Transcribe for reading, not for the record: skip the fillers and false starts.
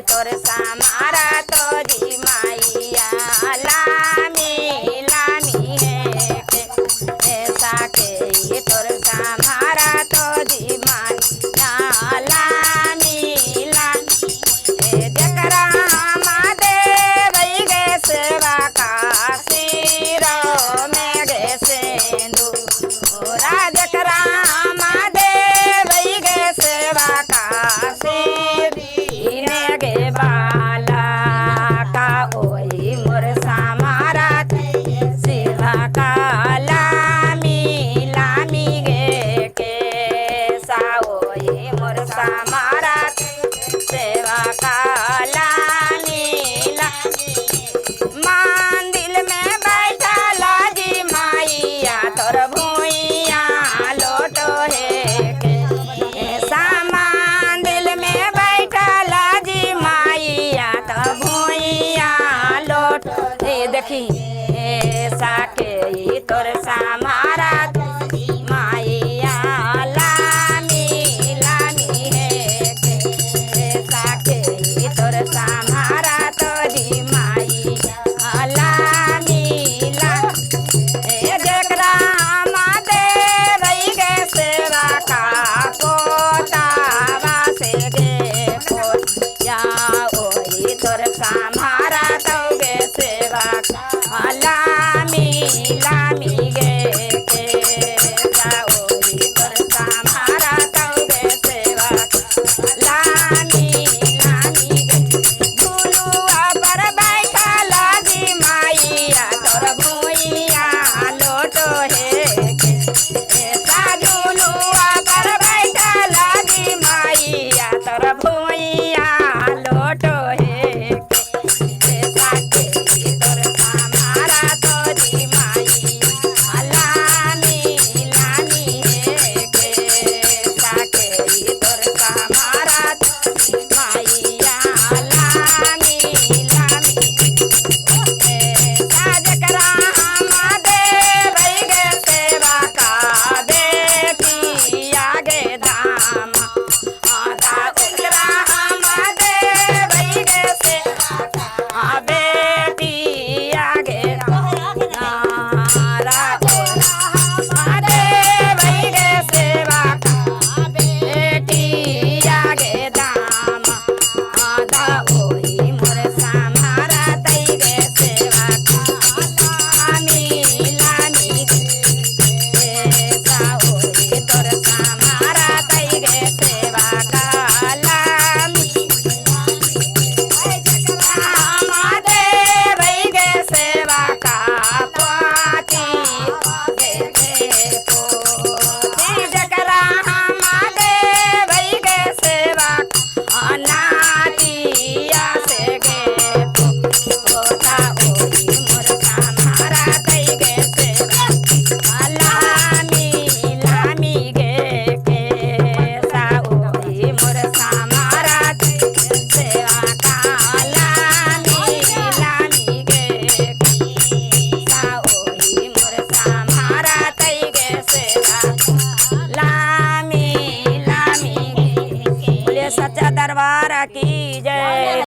तोर समारा तो जी माइया लामी लामी है के ऐसा के तोर समारा तो जी माइया लामी लामी जकरा महादेव गे सेवा का सिरो में गे सेंदू जकरा महादेव गे सेवा का सिर गे बाला का ओई मोर समारा सेवा का लामी लामी गे के सा ओई मोर समारा सेवा का लामी लामी मंदिर में बैठा लाजी माइया तोर भूइया लोटो है के ऐसा मंदिर में बैठा लाजी माइया तो भूइया लोट देखी ऐसा के तोर समारा माइया लामी लामी है के ऐसा के तोर समारा तो जी माइया लामी लामी जकरा महादेव गे सेवा का पोतावा से गे पोतिया ओई तोर समारा तो गे सेवा का लामी लामी गे के ओई तोर समारा तो गे सेवा का लामी लामी गे झुलुआ पर बैठा लाजी माइया तोर भूइया लोटो है के ऐसा झुलुआ पर बैठा लाजी माइया तोर भूइया लोटो है के ऐसा के तोर समारा तो जी